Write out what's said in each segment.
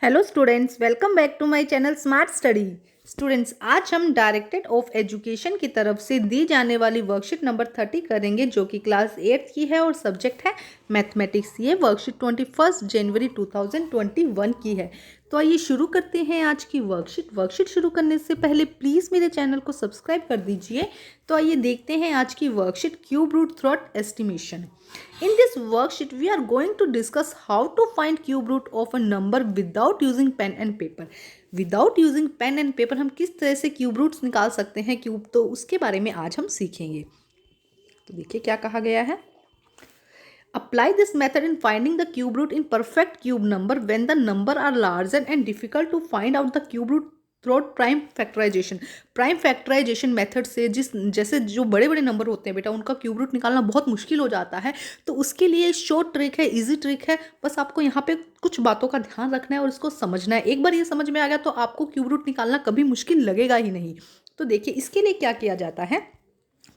Hello students, welcome back to my channel Smart Study. Students, आज हम directed of education की तरफ से दी जाने वाली वर्कशीट नंबर 30 करेंगे, जो कि क्लास 8 की है और सब्जेक्ट है मैथमेटिक्स। ये वर्कशीट 21 जनवरी 2021 की है। तो आइए शुरू करते हैं आज की वर्कशीट शुरू करने से पहले प्लीज़ मेरे चैनल को सब्सक्राइब कर दीजिए। तो आइए देखते हैं आज की worksheet, cube root through estimation. In this worksheet, we are going to discuss how to find cube root of a number without using pen and paper. Without using pen and paper हम किस तरह से cube roots निकाल सकते हैं cube, तो उसके बारे में आज हम सीखेंगे। तो देखिए क्या कहा गया है। Apply this method in finding the cube root in perfect cube number when the number are larger and difficult to find out the cube root through prime factorization method से जैसे जो बड़े बड़े नंबर होते हैं बेटा, उनका क्यूब रूट निकालना बहुत मुश्किल हो जाता है। तो उसके लिए शॉर्ट ट्रिक है, इजी ट्रिक है। बस आपको यहाँ पे कुछ बातों का ध्यान रखना है और इसको समझना है। एक बार ये समझ में आ गया तो आपको क्यूब रूट निकालना कभी मुश्किल लगेगा ही नहीं। तो देखिए इसके लिए क्या किया जाता है,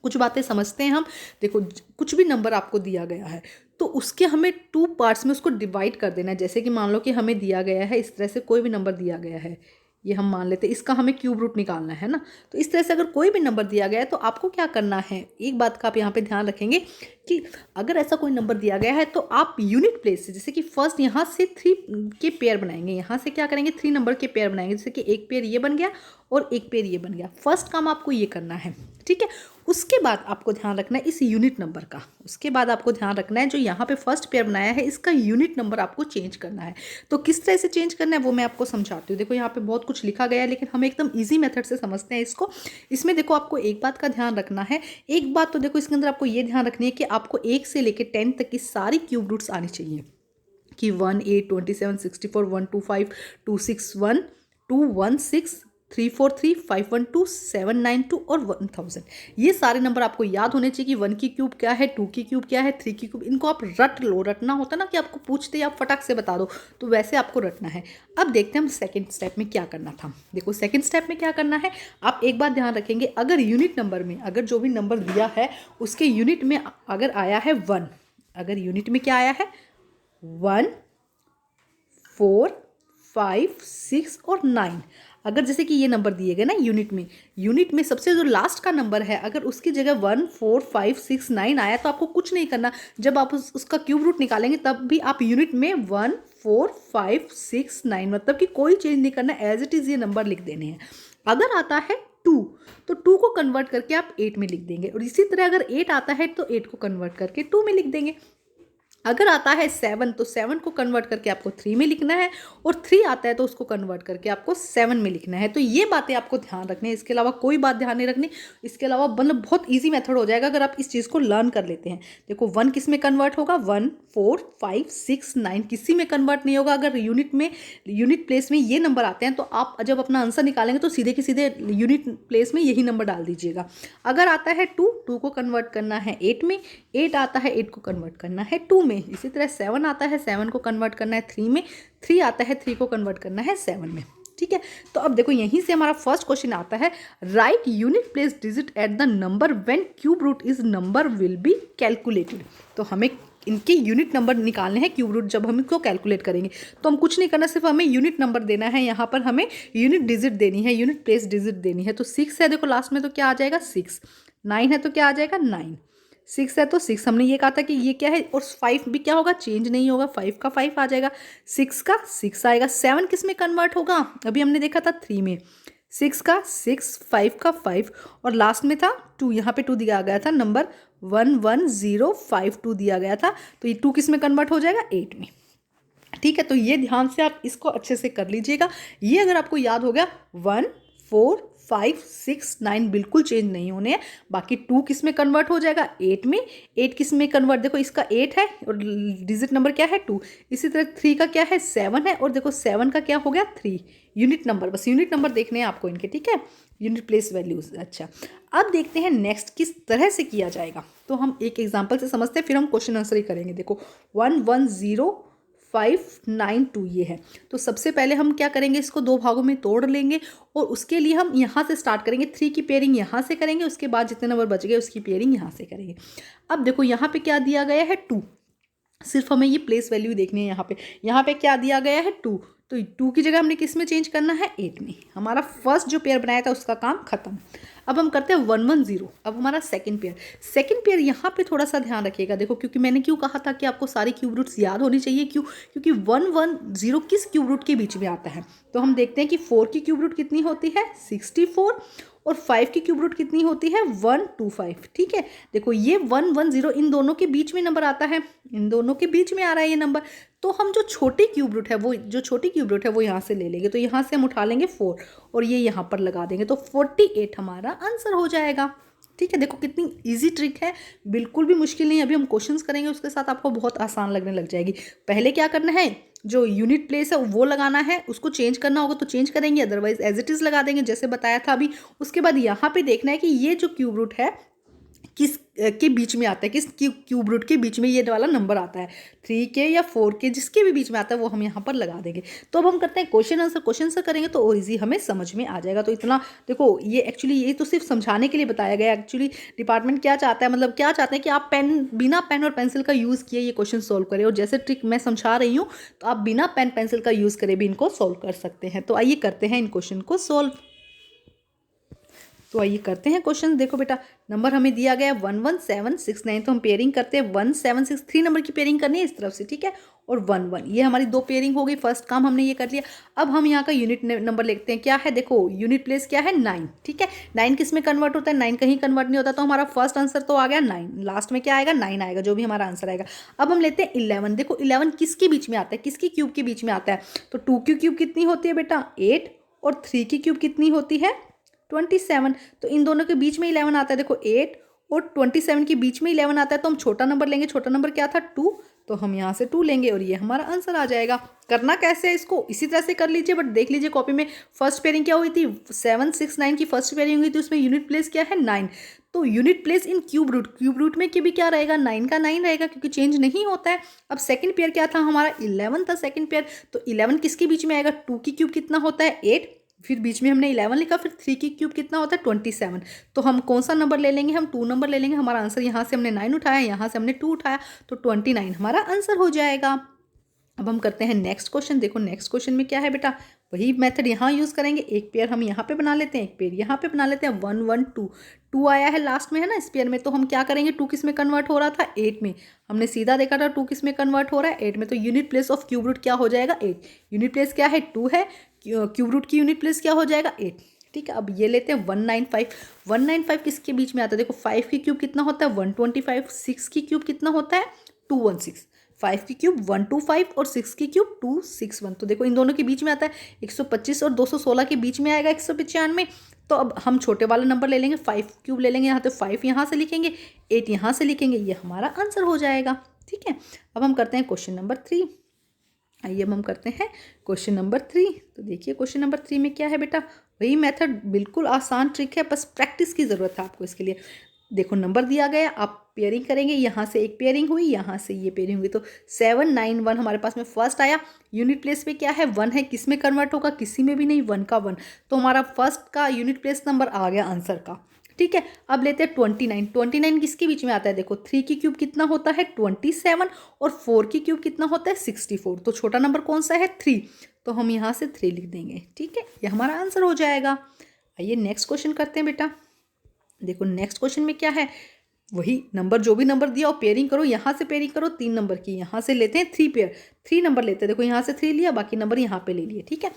कुछ बातें समझते हैं हम। देखो, कुछ भी नंबर आपको दिया गया है तो उसके हमें 2 पार्ट्स में उसको डिवाइड कर देना है। जैसे कि मान लो कि हमें दिया गया है इस तरह से, कोई भी नंबर दिया गया है, ये हम मान लेते हैं, इसका हमें क्यूब रूट निकालना है ना। तो इस तरह से अगर कोई भी नंबर दिया गया है तो आपको क्या करना है, एक बात का आप यहाँ पे ध्यान रखेंगे कि अगर ऐसा कोई नंबर दिया गया है तो आप यूनिट प्लेस से, जैसे कि फर्स्ट यहाँ से 3 के पेयर बनाएंगे। यहाँ से क्या करेंगे, 3 नंबर के पेयर बनाएंगे। जैसे कि एक पेयर ये बन गया और एक पेयर ये बन गया। फर्स्ट काम आपको ये करना है, ठीक है। उसके बाद आपको ध्यान रखना है इस यूनिट नंबर का। उसके बाद आपको ध्यान रखना है जो यहाँ पे फर्स्ट पेयर बनाया है इसका यूनिट नंबर आपको चेंज करना है। तो किस तरह से चेंज करना है वो मैं आपको समझाती हूँ। देखो यहाँ पे बहुत कुछ लिखा गया है, लेकिन हम एकदम ईजी मेथड से समझते हैं इसको। इसमें देखो आपको एक बात का ध्यान रखना है। एक बात तो देखो इसके अंदर आपको ये ध्यान रखनी है कि आपको 1 से लेकर 10 तक की सारी क्यूब रूट्स आनी चाहिए कि 1 8 27 64 125 261 216 343 512 792 और 1000। ये सारे नंबर आपको याद होने चाहिए कि 1 की क्यूब क्या है, 2 की क्यूब क्या है, 3 की क्यूब। इनको आप रट लो। रटना होता है ना कि आपको पूछते ही आप फटाक से बता दो, तो वैसे आपको रटना है। अब देखते हैं हम सेकंड स्टेप में क्या करना था। देखो सेकंड स्टेप में क्या करना है, आप एक बात ध्यान रखेंगे। अगर यूनिट नंबर में, अगर जो भी नंबर दिया है उसके यूनिट में अगर आया है 1, अगर यूनिट में क्या आया है 1 4 5 6 और 9, अगर जैसे कि ये नंबर दिए गए ना यूनिट में सबसे जो लास्ट का नंबर है, अगर उसकी जगह 1 4 5 6 9 आया तो आपको कुछ नहीं करना। जब आप उसका क्यूब रूट निकालेंगे तब भी आप यूनिट में 1 4 5 6 9 मतलब कि कोई चेंज नहीं करना, एज इट इज़ ये नंबर लिख देने हैं। अगर आता है 2 तो 2 को कन्वर्ट करके आप 8 में लिख देंगे, और इसी तरह अगर 8 आता है तो 8 को कन्वर्ट करके 2 में लिख देंगे। अगर आता है 7 तो 7 को कन्वर्ट करके आपको 3 में लिखना है, और 3 आता है तो उसको कन्वर्ट करके आपको 7 में लिखना है। तो ये बातें आपको ध्यान रखनी है, इसके अलावा कोई बात ध्यान नहीं रखनी। इसके अलावा मतलब बहुत इजी मेथड हो जाएगा अगर आप इस चीज़ को लर्न कर लेते हैं। देखो 1 किस में कन्वर्ट होगा, 1 4 5 6 9 किसी में कन्वर्ट नहीं होगा। अगर यूनिट प्लेस में ये नंबर आते हैं तो आप जब अपना आंसर निकालेंगे तो सीधे के सीधे यूनिट प्लेस में यही नंबर डाल दीजिएगा। अगर आता है 2 को कन्वर्ट करना है 8 में, 8 आता है 8 को कन्वर्ट करना है 2 में। इसी तरह 7 आता है 7 को कन्वर्ट करना है 3 में, 3 आता है 3 को कन्वर्ट करना है 7 में, ठीक है। तो अब देखो यहीं से हमारा फर्स्ट क्वेश्चन आता है, write unit place digit at the number when cube root is number will be calculated. तो हमें इनके यूनिट नंबर निकालने हैं क्यूब रूट जब हम इनको कैलकुलेट करेंगे। तो हम कुछ नहीं करना, सिर्फ हमें यूनिट नंबर देना है। यहाँ पर हमें यूनिट डिजिट देनी है, यूनिट प्लेस डिजिट देनी है। तो 6 है, देखो लास्ट में तो क्या आ जाएगा 6, 9 है तो क्या आ जाएगा 9, 6 है तो 6, हमने ये कहा था कि ये क्या है, और 5 भी क्या होगा, चेंज नहीं होगा, 5 का 5 आ जाएगा, 6 का 6 आएगा। 7 किस में कन्वर्ट होगा, अभी हमने देखा था 3 में, 6 का 6, 5 का 5, और लास्ट में था 2, यहाँ पे 2 दिया गया था, नंबर 11052 दिया गया था। तो ये 2 किस में कन्वर्ट हो जाएगा 8 में, ठीक है। तो ये ध्यान से आप इसको अच्छे से कर लीजिएगा। ये अगर आपको याद हो गया 1 4 5 6 9 बिल्कुल चेंज नहीं होने हैं। बाकी 2 किस में कन्वर्ट हो जाएगा 8 में, 8 किस में कन्वर्ट, देखो इसका 8 है और डिजिट नंबर क्या है 2। इसी तरह 3 का क्या है 7 है, और देखो 7 का क्या हो गया 3। यूनिट नंबर, बस यूनिट नंबर देखने हैं आपको इनके, ठीक है, यूनिट प्लेस वैल्यूज। अच्छा, अब देखते हैं नेक्स्ट किस तरह से किया जाएगा। तो हम एक एग्जाम्पल से समझते हैं, फिर हम क्वेश्चन आंसर ही करेंगे। देखो 110,592 ये है। तो सबसे पहले हम क्या करेंगे, इसको 2 भागों में तोड़ लेंगे, और उसके लिए हम यहाँ से स्टार्ट करेंगे। 3 की पेयरिंग यहाँ से करेंगे, उसके बाद जितने नंबर बच गए उसकी पेयरिंग यहाँ से करेंगे। अब देखो यहाँ पे क्या दिया गया है 2, सिर्फ हमें ये प्लेस वैल्यू देखनी है। यहाँ पे क्या दिया गया है 2, तो 2 की जगह हमने किस में चेंज करना है, 8 में। हमारा फर्स्ट जो पेयर बनाया था उसका काम खत्म। अब हम करते हैं 1 1 0। अब हमारा सेकंड पेयर यहाँ पे थोड़ा सा ध्यान रखिएगा। देखो, क्योंकि मैंने क्यों कहा था कि आपको सारी क्यूब रूट्स याद होनी चाहिए, क्यों, क्योंकि 1 1 0 किस क्यूब रूट के बीच में आता है। तो हम देखते हैं कि 4 की क्यूब रूट कितनी होती है, 64, और 5 की क्यूब रूट कितनी होती है, 125। ठीक है, देखो ये 1 1 0 इन दोनों के बीच में नंबर आता है, इन दोनों के बीच में आ रहा है ये नंबर। तो हम जो छोटी क्यूब रूट है वो यहाँ से ले लेंगे। तो यहाँ से हम उठा लेंगे 4 और ये यहाँ पर लगा देंगे, तो 48 हमारा आंसर हो जाएगा। ठीक है, देखो कितनी इजी ट्रिक है, बिल्कुल भी मुश्किल नहीं। अभी हम क्वेश्चंस करेंगे, उसके साथ आपको बहुत आसान लगने लग जाएगी। पहले क्या करना है, जो यूनिट प्लेस है वो लगाना है, उसको चेंज करना होगा तो चेंज करेंगे, अदरवाइज एज इट इज़ लगा देंगे जैसे बताया था अभी। उसके बाद यहाँ पे देखना है कि ये जो क्यूब रूट है किस के बीच में आता है, किस क्यूब रूट के बीच में ये वाला नंबर आता है, 3 के या 4 के, जिसके भी बीच में आता है वो हम यहाँ पर लगा देंगे। तो अब हम करते हैं क्वेश्चन आंसर करेंगे तो और इजी हमें समझ में आ जाएगा। तो इतना देखो, ये एक्चुअली ये तो सिर्फ समझाने के लिए बताया गया। एक्चुअली डिपार्टमेंट क्या चाहता है, मतलब क्या चाहते हैं कि आप बिना पेन और पेंसिल का यूज़ किए ये क्वेश्चन सोल्व करें, और जैसे ट्रिक मैं समझा रही हूँ तो आप बिना पेन पेंसिल का यूज़ करे भी इनको सोल्व कर सकते हैं। तो आइए करते हैं इन क्वेश्चन को सोल्व। तो आइए करते हैं क्वेश्चन। देखो बेटा, नंबर हमें दिया गया 1 1 7 6 9, तो हम पेयरिंग करते हैं 1 7 6, 3 नंबर की पेयरिंग करनी है इस तरफ से। ठीक है, और 1 1, ये हमारी 2 पेयरिंग हो गई। फर्स्ट काम हमने ये कर लिया। अब हम यहाँ का यूनिट नंबर लिखते हैं। क्या है, देखो यूनिट प्लेस क्या है, 9। ठीक है, 9 किस में कन्वर्ट होता है, 9 कहीं कन्वर्ट नहीं होता। तो हमारा फर्स्ट आंसर तो आ गया 9, लास्ट में क्या आएगा, 9 आएगा, जो भी हमारा आंसर आएगा। अब हम लेते हैं 11। देखो 11 किसके बीच में आता है, किसकी क्यूब के बीच में आता है। तो 2 की क्यूब कितनी होती है बेटा, 8, और 3 की क्यूब कितनी होती है, 27। तो इन दोनों के बीच में 11 आता है। देखो 8 और 27 के बीच में 11 आता है, तो हम छोटा नंबर लेंगे। छोटा नंबर क्या था, 2, तो हम यहाँ से 2 लेंगे और ये हमारा आंसर आ जाएगा। करना कैसे है, इसको इसी तरह से कर लीजिए, बट देख लीजिए कॉपी में फर्स्ट पेयरिंग क्या हुई थी, 7 6 9 की फर्स्ट पेयरिंग हुई थी, उसमें यूनिट प्लेस क्या है, 9। तो unit place in cube root में भी क्या रहेगा, 9 का 9 रहेगा, क्योंकि चेंज नहीं होता है। अब सेकंड पेयर क्या था हमारा, 11 था सेकंड पेयर। तो 11 किसके बीच में आएगा, 2 की क्यूब कितना होता है, 8, फिर बीच में हमने 11 लिखा, फिर 3 की क्यूब कितना होता है, 27। तो हम कौन सा नंबर ले लेंगे, हम 2 नंबर ले लेंगे। हमारा आंसर यहाँ से हमने 9 उठाया, यहाँ से हमने 2 उठाया, तो 29 हमारा आंसर हो जाएगा। अब हम करते हैं नेक्स्ट क्वेश्चन। देखो नेक्स्ट क्वेश्चन में क्या है बेटा, वही मेथड यहाँ यूज़ करेंगे। एक पेयर हम यहाँ पे बना लेते हैं, एक पेयर यहाँ पे बना लेते हैं। 1 1 2, 2 आया है लास्ट में, है ना, इस पेयर में। तो हम क्या करेंगे, 2 किस में कन्वर्ट हो रहा था, 8 में। हमने सीधा देखा था 2 किस में कन्वर्ट हो रहा है, 8 में। तो unit place of cube root क्या हो जाएगा, 8। यूनिट प्लेस क्या है, 2 है, क्यूब रूट की यूनिट प्लेस क्या हो जाएगा, 8। ठीक है, अब ये लेते हैं 195। 195 किसके बीच में आता है, देखो 5 की क्यूब कितना होता है, 125। 6 की क्यूब कितना होता है, 216। 5 की क्यूब 125 और 6 की क्यूब 261। तो देखो इन दोनों के बीच में आता है 125 और 216 के बीच में आएगा 195। तो अब हम छोटे वाला नंबर ले लेंगे, 5 क्यूब ले लेंगे यहाँ, तो 5 यहाँ से लिखेंगे, 8 यहाँ से लिखेंगे, ये हमारा आंसर हो जाएगा। ठीक है, अब हम करते हैं क्वेश्चन नंबर 3। आइए अब हम करते हैं क्वेश्चन नंबर 3। तो देखिए क्वेश्चन नंबर 3 में क्या है बेटा, वही मेथड, बिल्कुल आसान ट्रिक है, बस प्रैक्टिस की ज़रूरत है आपको इसके लिए। देखो नंबर दिया गया, आप पेयरिंग करेंगे, यहाँ से एक पेयरिंग हुई, यहाँ से ये पेयरिंग हुई, तो 7 9 1 हमारे पास में फर्स्ट आया। यूनिट प्लेस पे क्या है, 1 है, किस में कन्वर्ट होगा, किसी में भी नहीं, 1 का 1। तो हमारा फर्स्ट का यूनिट प्लेस नंबर आ गया आंसर का। ठीक है, अब लेते हैं 29। 29 किसके बीच में आता है, देखो 3 की क्यूब कितना होता है, 27, और 4 की क्यूब कितना होता है, 64। तो छोटा नंबर कौन सा है, 3। तो हम यहाँ से 3 लिख देंगे। ठीक है, ये हमारा आंसर हो जाएगा। आइए नेक्स्ट क्वेश्चन करते हैं बेटा। देखो नेक्स्ट क्वेश्चन में क्या है, वही नंबर, जो भी नंबर दिया हो पेयरिंग करो, यहाँ से पेयरिंग करो 3 नंबर की, यहाँ से लेते हैं 3 पेयर, 3 नंबर लेते हैं। देखो यहाँ से 3 लिया, बाकी नंबर यहाँ पे ले लिए। ठीक है,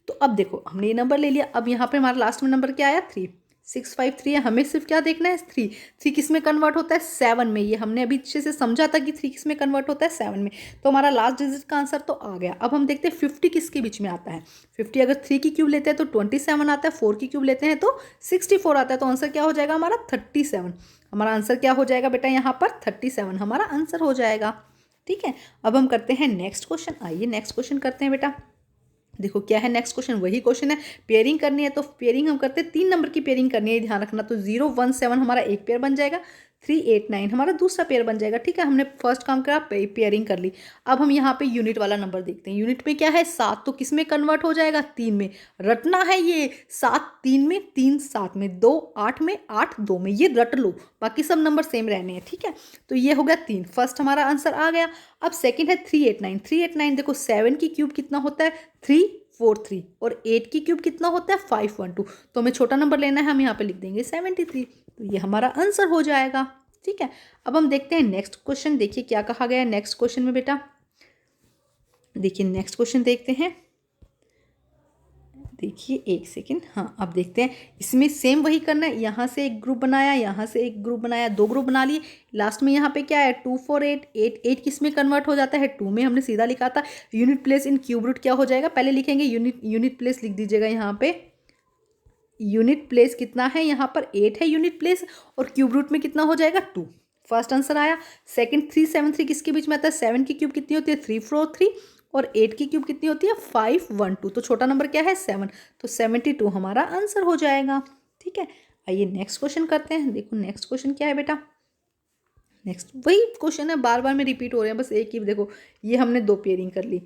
तो अब देखो हमने ये नंबर ले लिया, अब यहाँ पे हमारा लास्ट में नंबर क्या आया, 3। 6 5 3 है, हमें सिर्फ क्या देखना है, 3। 3 किस में कन्वर्ट होता है, 7 में। ये हमने अभी अच्छे से समझा था कि 3 किस में कन्वर्ट होता है, 7 में। तो हमारा लास्ट डिजिट का आंसर तो आ गया। अब हम देखते हैं 50 किसके बीच में आता है। 50 अगर 3 की क्यूब लेते हैं तो 27 आता है, 4 की क्यूब लेते हैं तो 64 आता है। तो आंसर क्या हो जाएगा हमारा, 37। हमारा आंसर क्या हो जाएगा बेटा, यहाँ पर 37 हमारा आंसर हो जाएगा। ठीक है, अब हम करते हैं नेक्स्ट क्वेश्चन। आइए नेक्स्ट क्वेश्चन करते हैं बेटा। देखो क्या है नेक्स्ट क्वेश्चन, वही क्वेश्चन है, पेयरिंग करनी है। तो पेयरिंग हम करते हैं, 3 नंबर की पेयरिंग करनी है, ध्यान रखना। तो 0 1 7 हमारा एक पेयर बन जाएगा, 389 हमारा दूसरा पेयर बन जाएगा। ठीक है, हमने फर्स्ट काम करा, पेयरिंग कर ली। अब हम यहाँ पे यूनिट वाला नंबर देखते हैं। यूनिट में क्या है 7, तो किस में कन्वर्ट हो जाएगा 3 में। रटना है ये 7 3 में, 3 7 में, 2 8 में, 8 2 में, ये रट लो, बाकी सब नंबर सेम रहने हैं। ठीक है, तो ये हो गया 3, फर्स्ट हमारा आंसर आ गया। अब सेकेंड है 389। 389 देखो 7 की क्यूब कितना होता है 343 और 8 की क्यूब कितना होता है 512, तो हमें छोटा नंबर लेना है, हम यहाँ पे लिख देंगे 73, तो ये हमारा आंसर हो जाएगा। ठीक है, अब हम देखते हैं नेक्स्ट क्वेश्चन। देखिए क्या कहा गया है नेक्स्ट क्वेश्चन में बेटा। देखिए नेक्स्ट क्वेश्चन देखते हैं। देखिए एक सेकेंड, हाँ अब देखते हैं। इसमें सेम वही करना है, यहाँ से एक ग्रुप बनाया, यहाँ से एक ग्रुप बनाया, 2 ग्रुप बना लिए। लास्ट में यहाँ पे क्या है 2 4 8 8 8 किस में कन्वर्ट हो जाता है 2 में। हमने सीधा लिखा था unit place in cube root क्या हो जाएगा, पहले लिखेंगे यूनिट प्लेस लिख दीजिएगा यहाँ पे। यूनिट प्लेस कितना है यहाँ पर 8 है यूनिट प्लेस, और क्यूब रूट में कितना हो जाएगा 2। फर्स्ट आंसर आया। सेकंड 373 किसके बीच में आता है, 7 की क्यूब कितनी होती है 343 और 8 की क्यूब कितनी होती है 512, तो छोटा नंबर क्या है 7, तो 72 हमारा आंसर हो जाएगा। ठीक है, आइए नेक्स्ट क्वेश्चन करते हैं। देखो नेक्स्ट क्वेश्चन क्या है बेटा। नेक्स्ट वही क्वेश्चन है, बार बार में रिपीट हो रहे हैं, बस एक ही। देखो ये हमने 2 पेयरिंग कर ली,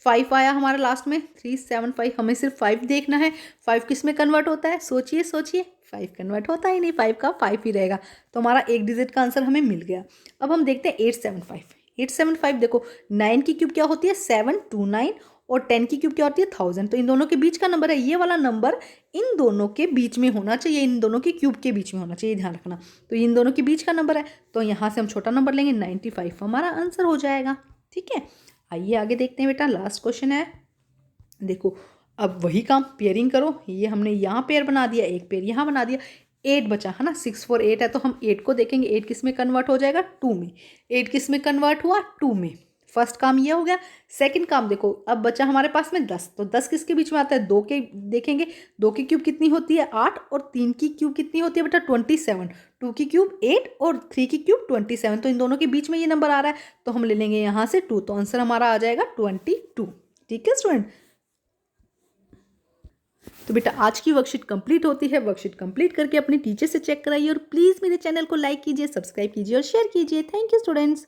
5 आया हमारा लास्ट में 375, हमें सिर्फ 5 देखना है। 5 किस में कन्वर्ट होता है, सोचिए सोचिए, 5 कन्वर्ट होता ही नहीं, 5 का 5 ही रहेगा, तो हमारा एक डिजिट का आंसर हमें मिल गया। अब हम देखते हैं 875। 875 देखो 9 की क्यूब क्या होती है 729 और 10 की क्यूब क्या होती है 1000, तो इन दोनों के बीच का नंबर है, ये वाला नंबर इन दोनों के बीच में होना चाहिए, इन दोनों की क्यूब के बीच में होना चाहिए, ध्यान रखना। तो इन दोनों के बीच का नंबर है, तो यहाँ से हम छोटा नंबर लेंगे 95, हमारा आंसर हो जाएगा। ठीक है, आइए आगे देखते हैं बेटा। लास्ट क्वेश्चन है, देखो अब वही काम पेयरिंग करो। ये हमने यहाँ पेयर बना दिया, एक पेयर यहाँ बना दिया, 8 बचा है ना, 6 4 8 है, तो हम 8 को देखेंगे 8 किस में कन्वर्ट हो जाएगा 2 में। 8 किस में कन्वर्ट हुआ 2 में। फर्स्ट काम ये हो गया। सेकंड काम देखो, अब बचा हमारे पास में 10, तो 10 किसके बीच में आता है 2 के, देखेंगे 2 की क्यूब कितनी होती है 8 और 3 की क्यूब कितनी होती है बेटा 27, 2 की क्यूब 8 और 3 की क्यूब 27, तो इन दोनों के बीच में ये नंबर आ रहा है, तो हम ले लेंगे यहाँ से 2, तो आंसर हमारा आ जाएगा 22। ठीक है स्टूडेंट, तो बेटा आज की वर्कशीट कंप्लीट होती है। वर्कशीट कंप्लीट करके अपने टीचर से चेक कराइए और प्लीज़ मेरे चैनल को लाइक कीजिए, सब्सक्राइब कीजिए और शेयर कीजिए। Thank you students.